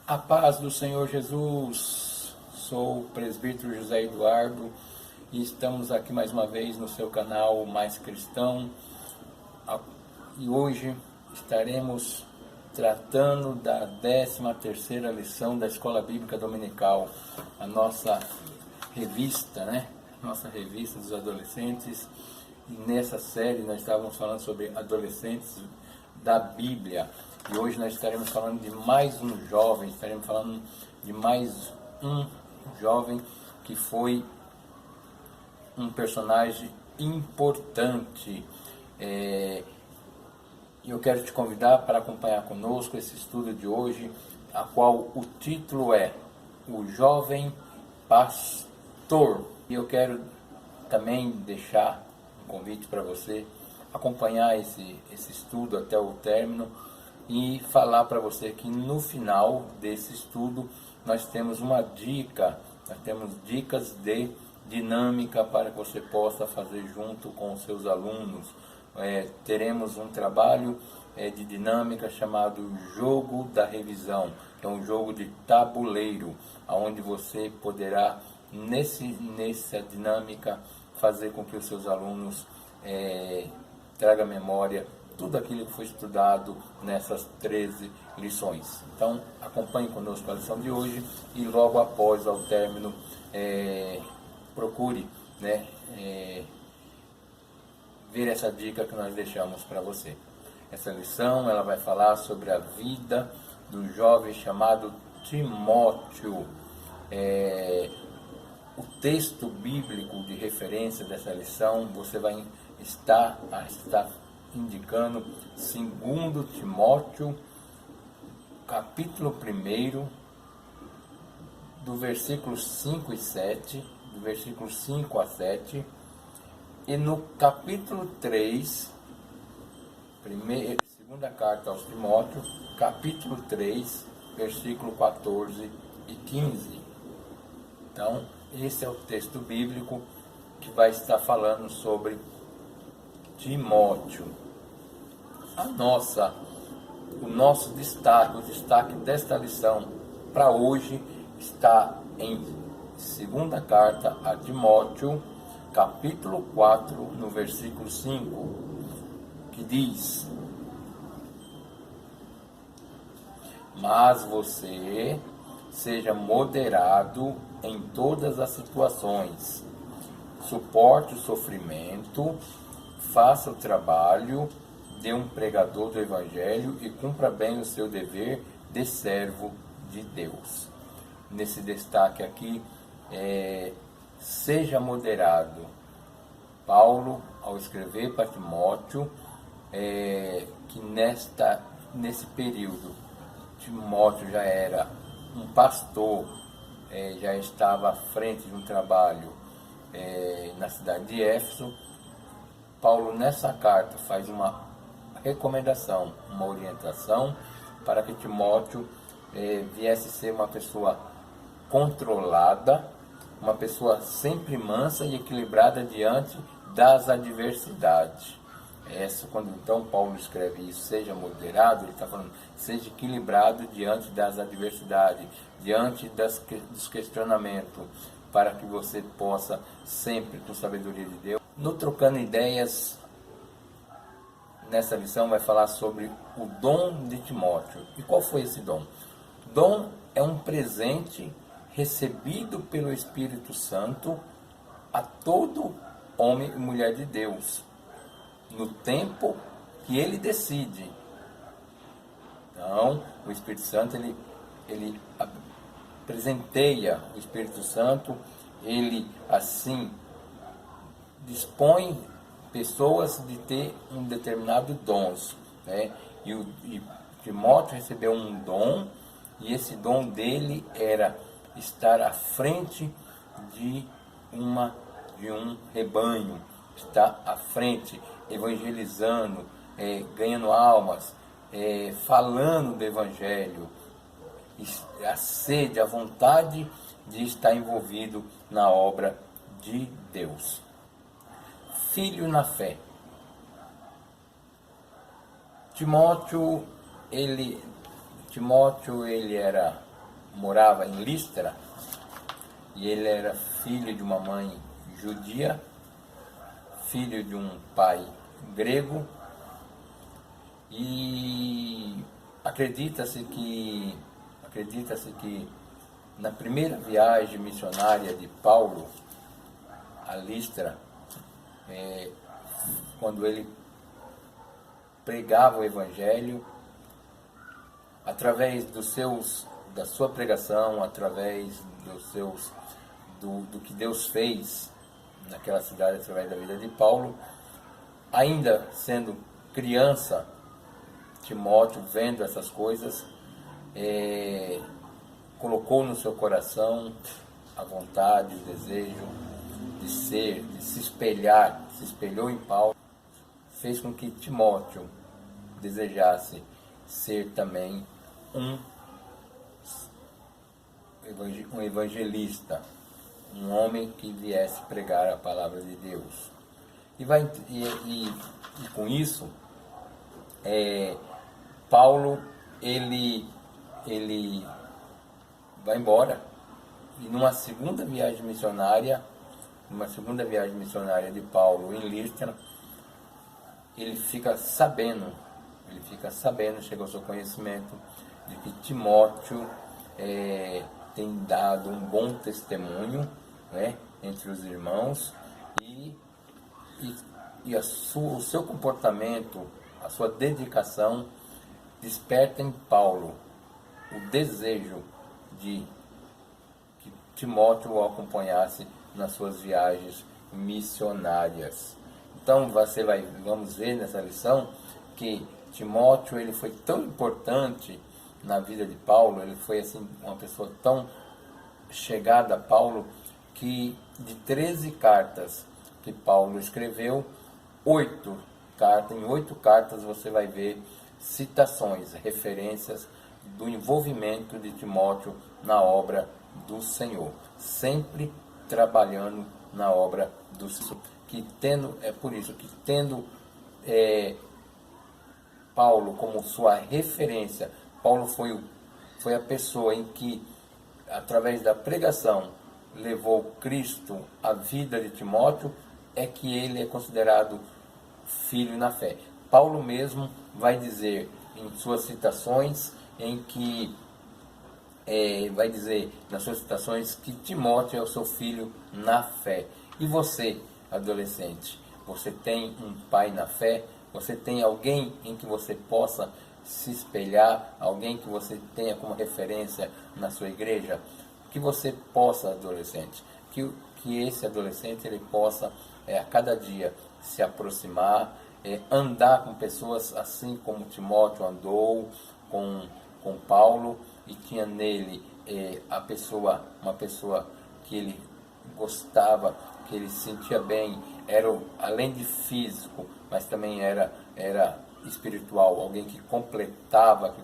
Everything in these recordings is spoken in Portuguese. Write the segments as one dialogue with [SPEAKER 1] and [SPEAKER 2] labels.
[SPEAKER 1] A paz do Senhor Jesus, sou o presbítero José Eduardo e estamos aqui mais uma vez no seu canal Mais Cristão. E hoje estaremos tratando da 13ª lição da Escola Bíblica Dominical, a nossa revista, Nossa revista dos adolescentes. E nessa série nós estávamos falando sobre adolescentes da Bíblia. E hoje nós estaremos falando de mais um jovem, estaremos falando de mais um jovem que foi um personagem importante. Eu quero te convidar para acompanhar conosco esse estudo de hoje, a qual o título é O Jovem Pastor. E eu quero também deixar um convite para você acompanhar esse estudo até o término e falar para você que no final desse estudo nós temos uma dica, nós temos dicas de dinâmica para que você possa fazer junto com os seus alunos. Teremos um trabalho de dinâmica chamado Jogo da Revisão, que é um jogo de tabuleiro, onde você poderá, nessa dinâmica, fazer com que os seus alunos tragam à memória tudo aquilo que foi estudado nessas 13 lições. Então, acompanhe conosco a lição de hoje e logo após, ao término, procure ver essa dica que nós deixamos para você. Essa lição ela vai falar sobre a vida do jovem chamado Timóteo. O texto bíblico de referência dessa lição você vai estar indicando 2 Timóteo, capítulo 1, do versículo 5 e 7, do versículo 5 a 7, e no capítulo 3, segunda carta aos Timóteos, capítulo 3, versículo 14 e 15. Então, esse é o texto bíblico que vai estar falando sobre Timóteo. O nosso destaque, o destaque desta lição para hoje está em segunda carta a Timóteo, capítulo 4, no versículo 5, que diz: Mas você seja moderado em todas as situações, suporte o sofrimento, faça o trabalho de um pregador do Evangelho e cumpra bem o seu dever de servo de Deus. Nesse destaque aqui, seja moderado. Paulo, ao escrever para Timóteo, que nesse período, Timóteo já era um pastor, já estava à frente de um trabalho na cidade de Éfeso. Paulo, nessa carta, faz uma recomendação, uma orientação para que Timóteo viesse ser uma pessoa controlada, uma pessoa sempre mansa e equilibrada diante das adversidades. Quando então Paulo escreve isso, seja moderado, ele está falando, seja equilibrado diante das adversidades, diante dos questionamentos, para que você possa sempre, com sabedoria de Deus. No Trocando Ideias, nessa lição vai falar sobre o dom de Timóteo. E qual foi esse dom? Dom é um presente recebido pelo Espírito Santo a todo homem e mulher de Deus, no tempo que ele decide. Então, o Espírito Santo, ele presenteia o Espírito Santo, ele assim dispõe pessoas de ter um determinado dons, E Timóteo recebeu um dom, e esse dom dele era estar à frente de um rebanho, estar à frente, evangelizando, ganhando almas, falando do Evangelho, a sede, a vontade de estar envolvido na obra de Deus. Filho na fé. Timóteo, ele era morava em Listra, e ele era filho de uma mãe judia, filho de um pai grego, e acredita-se que na primeira viagem missionária de Paulo a Listra, quando ele pregava o Evangelho, através da sua pregação, através do que Deus fez naquela cidade, através da vida de Paulo, ainda sendo criança, Timóteo, vendo essas coisas, colocou no seu coração a vontade, o desejo de se espelhar, se espelhou em Paulo, fez com que Timóteo desejasse ser também um evangelista, um homem que viesse pregar a palavra de Deus. E com isso, Paulo, ele vai embora, e numa segunda viagem missionária de Paulo em Listra, ele fica sabendo, chega ao seu conhecimento de que Timóteo tem dado um bom testemunho, né, entre os irmãos, e o seu comportamento, a sua dedicação desperta em Paulo o desejo de que Timóteo o acompanhasse nas suas viagens missionárias. Então vamos ver nessa lição que Timóteo, ele foi tão importante na vida de Paulo, ele foi assim uma pessoa tão chegada a Paulo, que de 13 cartas que Paulo escreveu, em 8 cartas você vai ver citações, referências do envolvimento de Timóteo na obra do Senhor, sempre trabalhando na obra do Senhor. Por isso que tendo Paulo como sua referência, Paulo foi a pessoa em que, através da pregação, levou Cristo à vida de Timóteo, é que ele é considerado filho na fé. Paulo mesmo vai dizer em suas citações, que Timóteo é o seu filho na fé. E você, adolescente, você tem um pai na fé? Você tem alguém em que você possa se espelhar, alguém que você tenha como referência na sua igreja? Que você possa, adolescente, que esse adolescente ele possa a cada dia se aproximar, andar com pessoas assim como Timóteo andou com Paulo, e tinha nele uma pessoa que ele gostava, que ele se sentia bem, além de físico, mas também era espiritual, alguém que complementava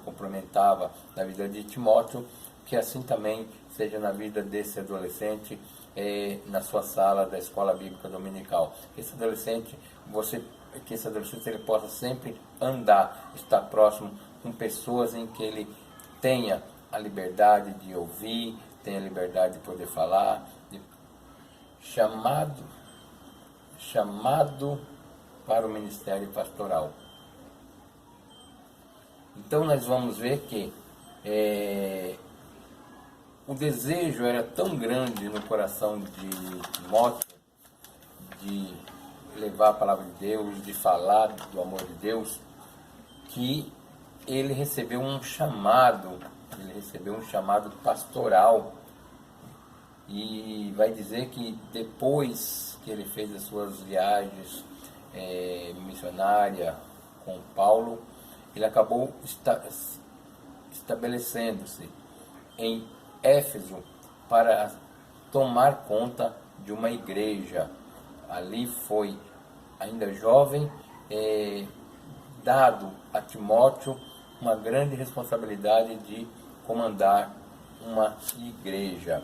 [SPEAKER 1] na vida de Timóteo. Que assim também seja na vida desse adolescente, na sua sala da escola bíblica dominical. Que esse adolescente ele possa sempre estar próximo com pessoas em que ele tenha a liberdade de ouvir, tenha a liberdade de poder falar, chamado para o ministério pastoral. Então nós vamos ver que o desejo era tão grande no coração de Timóteo de levar a palavra de Deus, de falar do amor de Deus, que ele recebeu um chamado pastoral. E vai dizer que depois que ele fez as suas viagens missionárias com Paulo, ele acabou estabelecendo-se em Éfeso para tomar conta de uma igreja. Ali foi, ainda jovem, dado a Timóteo uma grande responsabilidade de comandar uma igreja.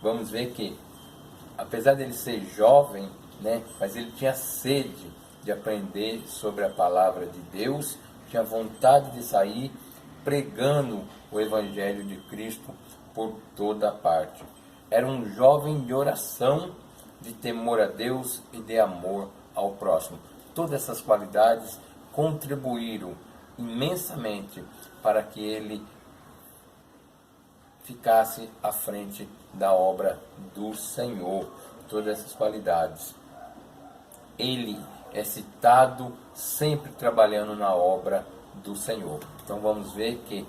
[SPEAKER 1] Vamos ver que, apesar dele ser jovem, né, mas ele tinha sede de aprender sobre a palavra de Deus, tinha vontade de sair pregando o Evangelho de Cristo por toda parte. Era um jovem de oração, de temor a Deus e de amor ao próximo. Todas essas qualidades contribuíram imensamente para que ele ficasse à frente da obra do Senhor. Todas essas qualidades. Ele é citado sempre trabalhando na obra do Senhor. Então vamos ver que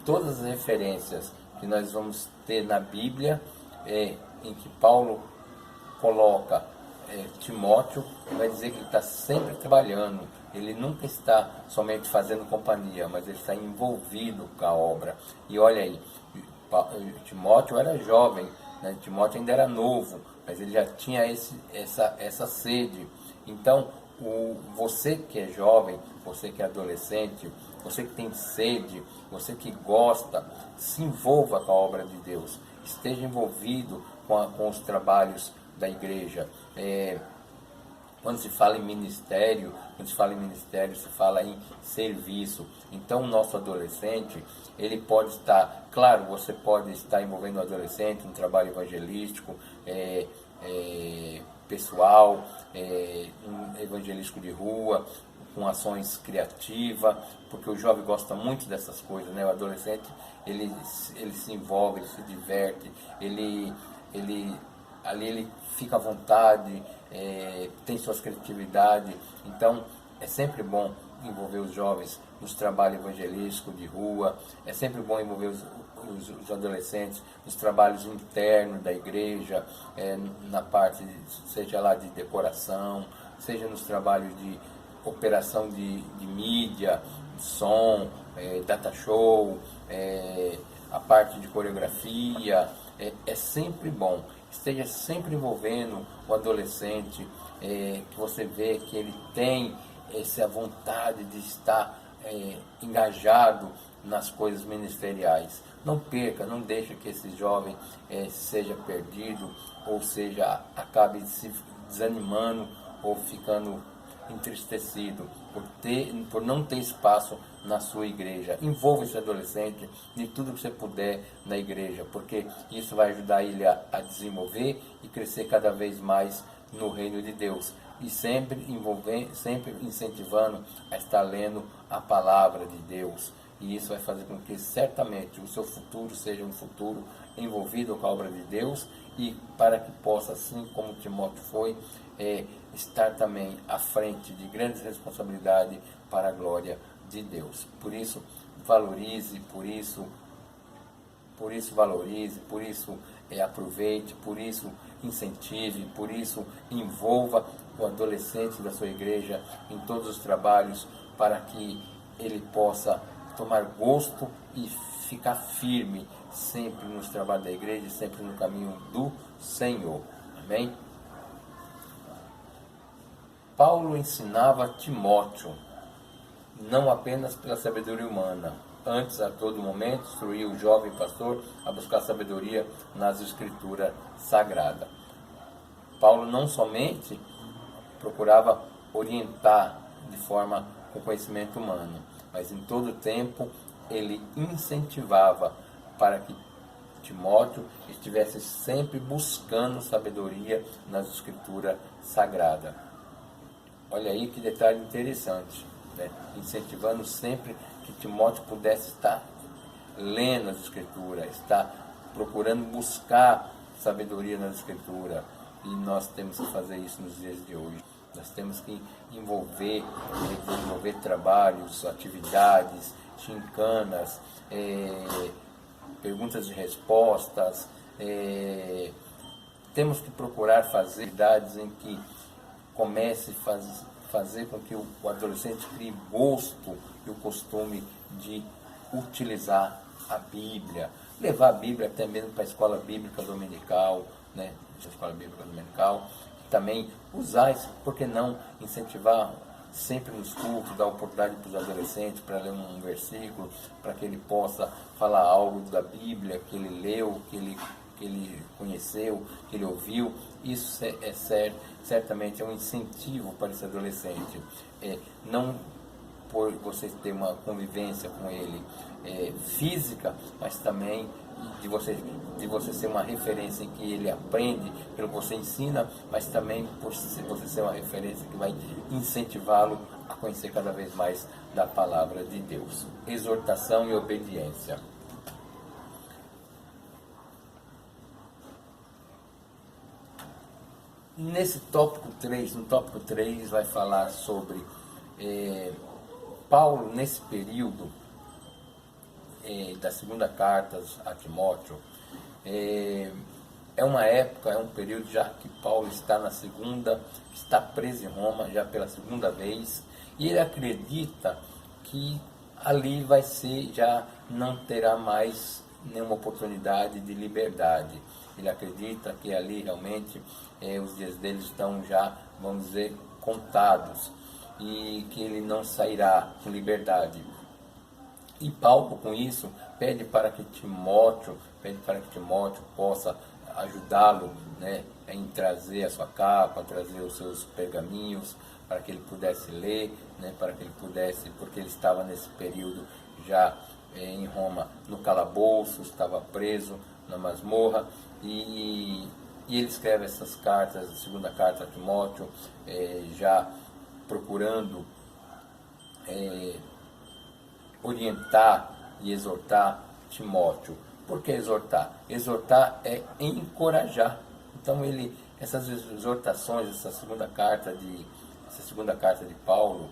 [SPEAKER 1] todas as referências que nós vamos ter na Bíblia, em que Paulo coloca Timóteo, vai dizer que ele está sempre trabalhando. Ele nunca está somente fazendo companhia, mas ele está envolvido com a obra. E olha aí, Timóteo era jovem, né? Timóteo ainda era novo, mas ele já tinha essa sede. Então, você que é jovem, você que é adolescente, você que tem sede, você que gosta, se envolva com a obra de Deus. Esteja envolvido com os trabalhos da igreja. Quando se fala em ministério, se fala em serviço. Então, o nosso adolescente, ele pode estar, claro, você pode estar envolvendo o adolescente no trabalho evangelístico, pessoal, um evangelístico de rua, com ações criativas, porque o jovem gosta muito dessas coisas, né? O adolescente, ele se envolve, ele se diverte, ali ele fica à vontade, tem suas criatividades. Então é sempre bom envolver os jovens nos trabalhos evangelísticos de rua, é sempre bom envolver os adolescentes nos trabalhos internos da igreja, na parte, seja lá de decoração, seja nos trabalhos de operação de mídia, som, data show, a parte de coreografia. É sempre bom. Esteja sempre envolvendo o adolescente, que você vê que ele tem essa vontade de estar engajado nas coisas ministeriais. Não perca, não deixe que esse jovem seja perdido, ou seja, acabe se desanimando ou ficando entristecido por não ter espaço na sua igreja. Envolva esse adolescente de tudo que você puder na igreja, porque isso vai ajudar ele a desenvolver e crescer cada vez mais no reino de Deus. E sempre incentivando a estar lendo a palavra de Deus. E isso vai fazer com que certamente o seu futuro seja um futuro envolvido com a obra de Deus, e para que possa, assim como Timóteo foi, estar também à frente de grandes responsabilidades para a glória de Deus. Por isso, valorize, por isso valorize, por isso aproveite, por isso incentive, por isso envolva o adolescente da sua igreja em todos os trabalhos, para que ele possa tomar gosto e ficar firme sempre nos trabalhos da igreja, sempre no caminho do Senhor. Amém? Paulo ensinava Timóteo, não apenas pela sabedoria humana, antes, a todo momento, instruía o jovem pastor a buscar sabedoria nas Escrituras Sagradas. Paulo não somente procurava orientar de forma com conhecimento humano, mas em todo tempo ele incentivava para que Timóteo estivesse sempre buscando sabedoria nas Escrituras Sagradas. Olha aí que detalhe interessante, né? Incentivando sempre que Timóteo pudesse estar lendo as Escrituras, estar procurando buscar sabedoria nas Escrituras. E nós temos que fazer isso nos dias de hoje. Nós temos que desenvolver trabalhos, atividades, gincanas, perguntas e respostas. Temos que procurar fazer atividades em que comece a fazer com que o adolescente crie gosto e o costume de utilizar a Bíblia, levar a Bíblia até mesmo para a escola bíblica dominical, né? A escola bíblica dominical, também usar isso, por que não incentivar sempre nos cultos, dar oportunidade para os adolescentes para ler um versículo, para que ele possa falar algo da Bíblia que ele leu, que ele conheceu, que ele ouviu. Isso certamente é um incentivo para esse adolescente. Não por você ter uma convivência com ele física, mas também de você ser uma referência em que ele aprende pelo que você ensina, mas também por você ser uma referência que vai incentivá-lo a conhecer cada vez mais da palavra de Deus. Exortação e obediência. Nesse tópico 3, no tópico 3 vai falar sobre Paulo, nesse período da segunda carta a Timóteo, é uma época, é um período já que Paulo está preso em Roma já pela segunda vez, e ele acredita que ali já não terá mais nenhuma oportunidade de liberdade. Ele acredita que ali realmente os dias dele estão já, vamos dizer, contados, e que ele não sairá com liberdade. E Paulo, com isso, pede para que Timóteo possa ajudá-lo, né, em trazer a sua capa, trazer os seus pergaminhos, para que ele pudesse ler, né, para que ele pudesse, porque ele estava nesse período já em Roma, no calabouço, estava preso na masmorra, e ele escreve essas cartas, a segunda carta a Timóteo, já procurando orientar e exortar Timóteo. Por que exortar? Exortar é encorajar. Então essas exortações, essa segunda carta de Paulo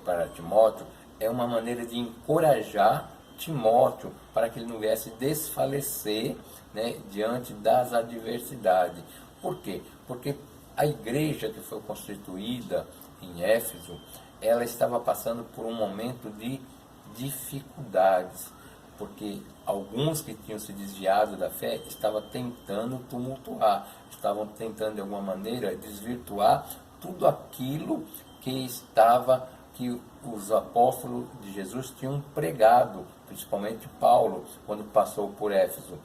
[SPEAKER 1] para Timóteo é uma maneira de encorajar Timóteo para que ele não viesse desfalecer, né, diante das adversidades. Por quê? Porque a igreja que foi constituída em Éfeso, ela estava passando por um momento de dificuldades, porque alguns que tinham se desviado da fé estavam tentando tumultuar, estavam tentando de alguma maneira desvirtuar tudo aquilo que os apóstolos de Jesus tinham pregado, principalmente Paulo, quando passou por Éfeso.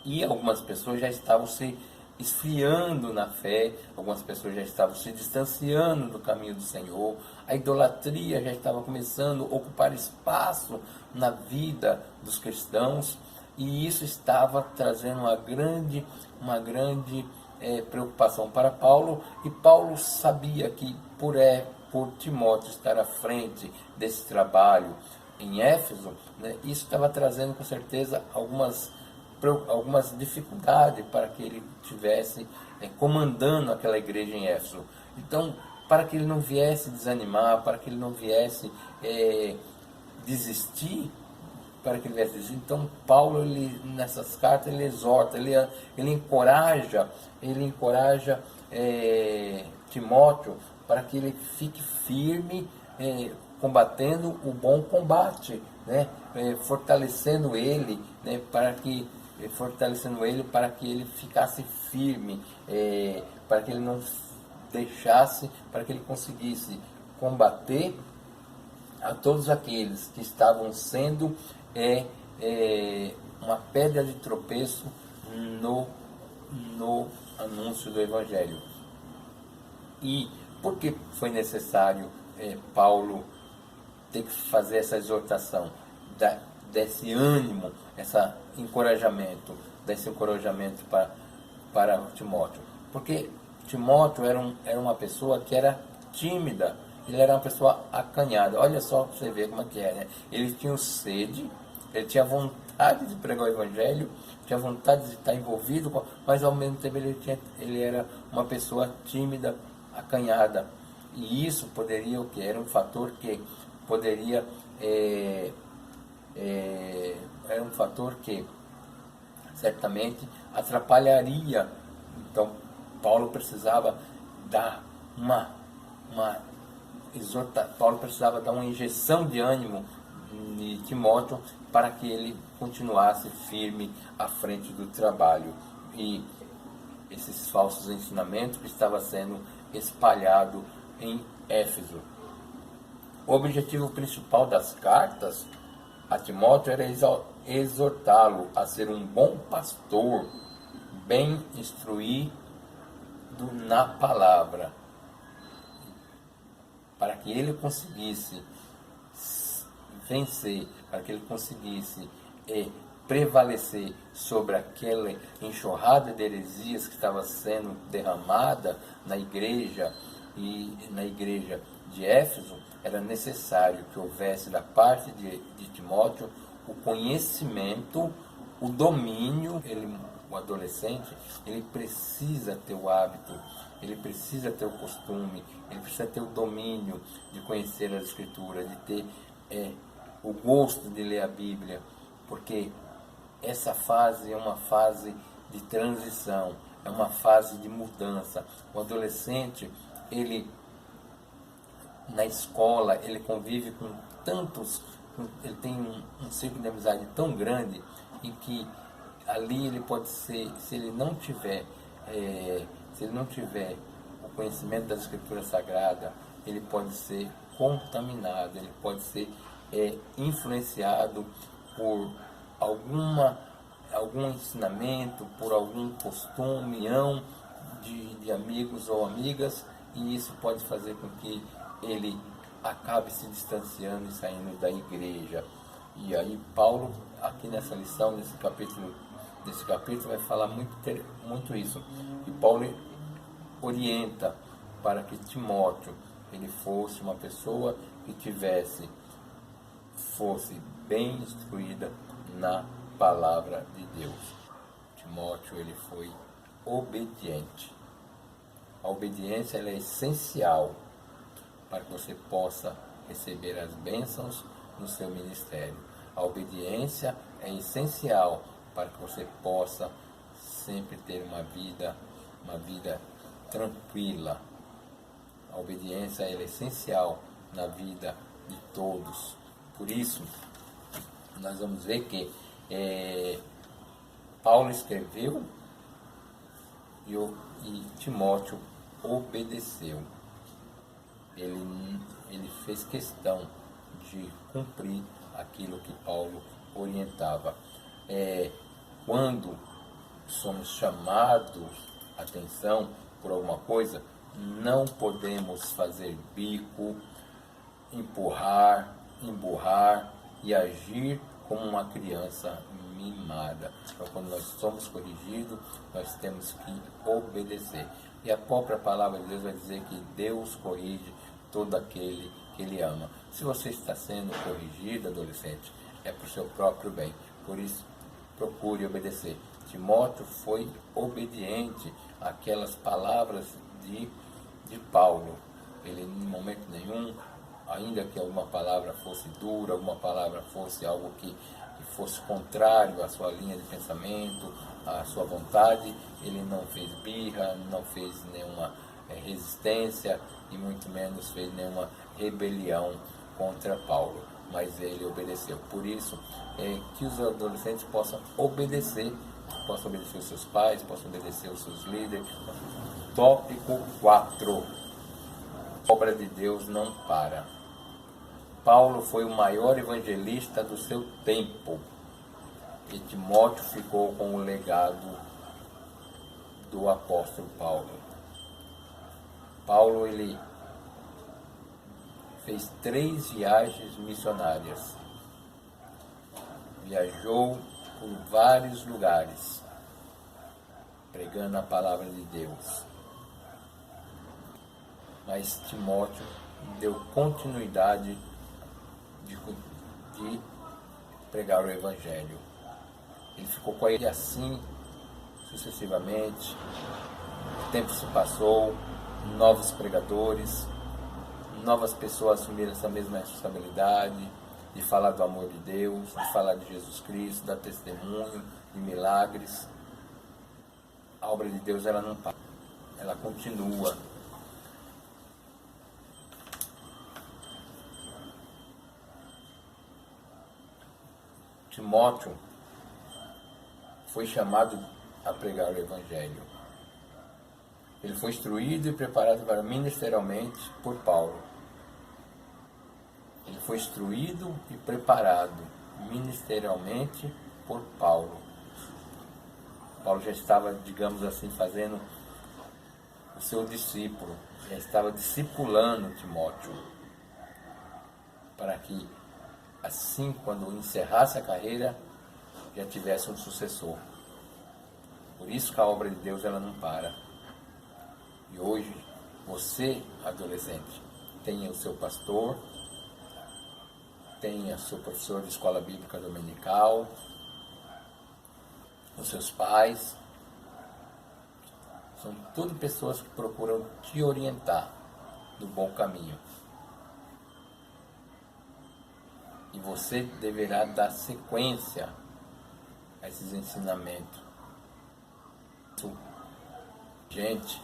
[SPEAKER 1] E algumas pessoas já estavam se esfriando na fé, algumas pessoas já estavam se distanciando do caminho do Senhor, a idolatria já estava começando a ocupar espaço na vida dos cristãos, e isso estava trazendo uma grande preocupação para Paulo, e Paulo sabia que por Timóteo estar à frente desse trabalho em Éfeso, né, isso estava trazendo com certeza algumas dificuldades para que ele estivesse comandando aquela igreja em Éfeso. Então, para que ele não viesse desanimar, para que ele não viesse desistir, então Paulo, nessas cartas, ele exorta, ele encoraja Timóteo para que ele fique firme, combatendo o bom combate, né? Fortalecendo ele, né? para que ele ficasse firme, para que ele não deixasse, para que ele conseguisse combater a todos aqueles que estavam sendo uma pedra de tropeço no anúncio do Evangelho. E por que foi necessário Paulo ter que fazer essa exortação, desse ânimo, desse encorajamento para Timóteo? Porque Timóteo era uma pessoa que era tímida, ele era uma pessoa acanhada. Olha só para você ver como é que é, né? Ele tinha sede, ele tinha vontade de pregar o Evangelho, tinha vontade de estar envolvido, mas ao mesmo tempo ele era uma pessoa tímida, acanhada. E isso poderia, era um fator que poderia, era um fator que certamente atrapalharia. Então Paulo precisava dar Paulo precisava dar uma injeção de ânimo em Timóteo para que ele continuasse firme à frente do trabalho. E esses falsos ensinamentos que estavam sendo espalhados em Éfeso. O objetivo principal das cartas a Timóteo era exortá-lo a ser um bom pastor, bem instruído na palavra, para que ele conseguisse vencer, para que ele conseguisse prevalecer sobre aquela enxurrada de heresias que estava sendo derramada na igreja e na igreja de Éfeso, era necessário que houvesse da parte de Timóteo o conhecimento, o domínio. O adolescente, ele precisa ter o hábito, ele precisa ter o costume, ele precisa ter o domínio de conhecer as Escrituras, de ter o gosto de ler a Bíblia, porque essa fase é uma fase de transição, é uma fase de mudança. O adolescente, ele na escola, ele convive com tantos, ele tem um círculo de amizade tão grande, em que ali ele pode ser, se ele não tiver o conhecimento das Escrituras Sagradas, ele pode ser contaminado, ele pode ser influenciado por algum ensinamento, por algum costume de amigos ou amigas, e isso pode fazer com que ele acabe se distanciando e saindo da igreja. E aí Paulo, aqui nessa lição, nesse capítulo vai falar muito isso. E Paulo orienta para que Timóteo ele fosse uma pessoa que fosse bem instruída na palavra de Deus. Timóteo ele foi obediente. A obediência ela é essencial para que você possa receber as bênçãos no seu ministério. A obediência é essencial para que você possa sempre ter uma vida tranquila. A obediência ela é essencial na vida de todos. Por isso, nós vamos ver que Paulo escreveu e Timóteo obedeceu. Ele fez questão de cumprir aquilo que Paulo orientava. Quando somos chamados a atenção por alguma coisa, não podemos fazer bico, empurrar, emburrar e agir como uma criança mimada. Então, quando nós somos corrigidos, nós temos que obedecer. E a própria palavra de Deus vai dizer que Deus corrige todo aquele que Ele ama. Se você está sendo corrigido, adolescente, é para o seu próprio bem. Por isso, procure obedecer. Timóteo foi obediente àquelas palavras de Paulo. Ele, em momento nenhum, ainda que alguma palavra fosse dura, alguma palavra fosse algo que fosse contrário à sua linha de pensamento, à sua vontade, ele não fez birra, não fez nenhuma resistência e muito menos fez nenhuma rebelião contra Paulo, mas ele obedeceu. Por isso, que os adolescentes possam obedecer os seus pais, possam obedecer os seus líderes. Tópico 4. A obra de Deus não para. Paulo foi o maior evangelista do seu tempo e Timóteo ficou com o legado do apóstolo Paulo. Paulo ele fez 3 viagens missionárias, viajou por vários lugares, pregando a palavra de Deus. Mas Timóteo deu continuidade de pregar o Evangelho. Ele ficou com ele assim, sucessivamente. O tempo se passou, novos pregadores, novas pessoas assumiram essa mesma responsabilidade de falar do amor de Deus, de falar de Jesus Cristo, dar testemunho de milagres. A obra de Deus ela não para, ela continua. Timóteo foi chamado a pregar o Evangelho. Ele foi instruído e preparado para ministerialmente por Paulo. Ele foi instruído e preparado ministerialmente por Paulo. Paulo já estava, digamos assim, fazendo o seu discípulo, já estava discipulando Timóteo. para que assim, quando encerrasse a carreira, já tivesse um sucessor. Por isso que a obra de Deus ela não para. E hoje, você, adolescente, tenha o seu pastor, tenha seu professor de escola bíblica dominical, os seus pais. São tudo pessoas que procuram te orientar no bom caminho. E você deverá dar sequência a esses ensinamentos. Gente,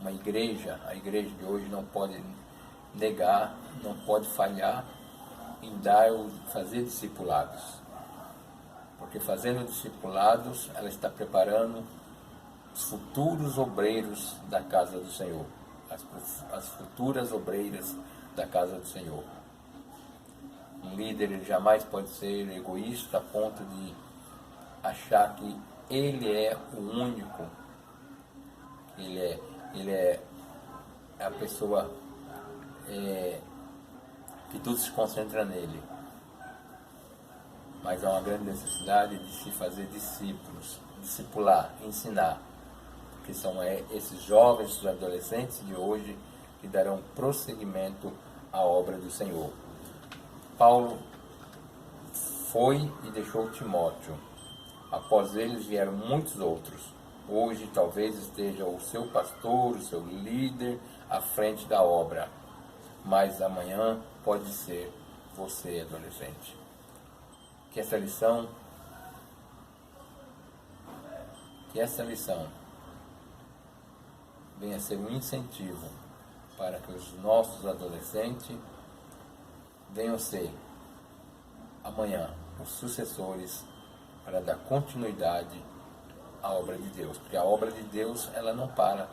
[SPEAKER 1] a igreja de hoje não pode negar, não pode falhar em fazer discipulados. Porque fazendo discipulados, ela está preparando os futuros obreiros da casa do Senhor. As futuras obreiras da casa do Senhor. Um líder ele jamais pode ser egoísta a ponto de achar que ele é o único. Ele é a pessoa que tudo se concentra nele. Mas há uma grande necessidade de se fazer discípulos, discipular, ensinar. Porque são esses jovens, esses adolescentes de hoje que darão prosseguimento à obra do Senhor. Paulo foi e deixou Timóteo. Após eles vieram muitos outros. Hoje talvez esteja o seu pastor, o seu líder à frente da obra. Mas amanhã pode ser você, adolescente. Que essa lição venha a ser um incentivo para que os nossos adolescentes venham ser amanhã os sucessores para dar continuidade à obra de Deus, porque a obra de Deus ela não para.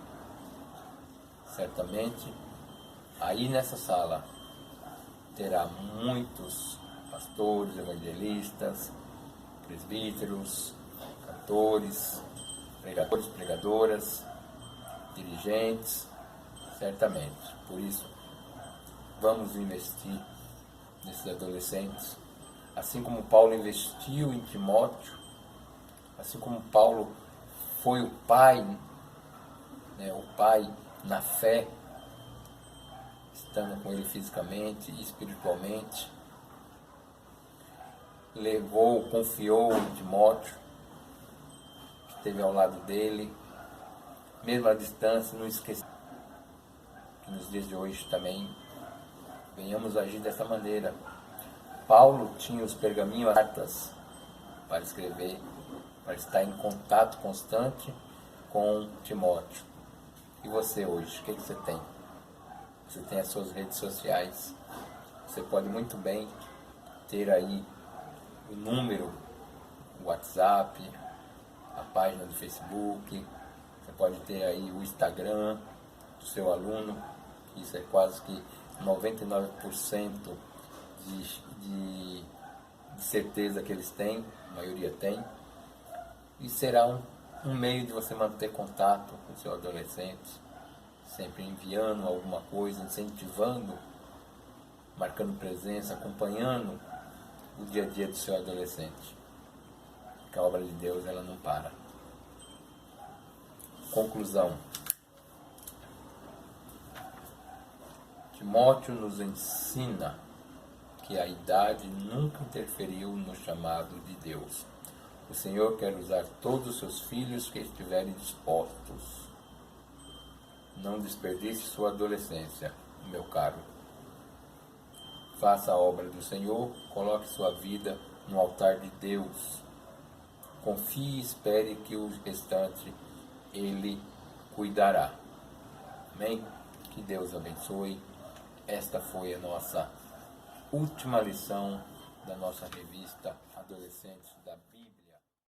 [SPEAKER 1] Certamente aí nessa sala terá muitos pastores, evangelistas, presbíteros, cantores, pregadores, pregadoras, dirigentes, certamente. Por isso, vamos investir nesses adolescentes, assim como Paulo investiu em Timóteo, assim como Paulo foi o pai na fé, estando com ele fisicamente e espiritualmente, confiou em Timóteo, que esteve ao lado dele, mesmo à distância, não esqueça que nos dias de hoje também venhamos agir dessa maneira. Paulo tinha os pergaminhos, cartas para escrever, para estar em contato constante com Timóteo. E você hoje, o que você tem? Você tem as suas redes sociais. Você pode muito bem ter aí o número, o WhatsApp, a página do Facebook. Você pode ter aí o Instagram do seu aluno. Isso é quase que 99% de certeza que eles têm, a maioria tem. E será um meio de você manter contato com o seu adolescente, sempre enviando alguma coisa, incentivando, marcando presença, acompanhando o dia a dia do seu adolescente. Porque a obra de Deus ela não para. Conclusão. Timóteo nos ensina que a idade nunca interferiu no chamado de Deus. O Senhor quer usar todos os seus filhos que estiverem dispostos. Não desperdice sua adolescência, meu caro. Faça a obra do Senhor, coloque sua vida no altar de Deus. Confie e espere que o restante Ele cuidará. Amém? Que Deus abençoe. Esta foi a nossa última lição da nossa revista Adolescentes da Bíblia.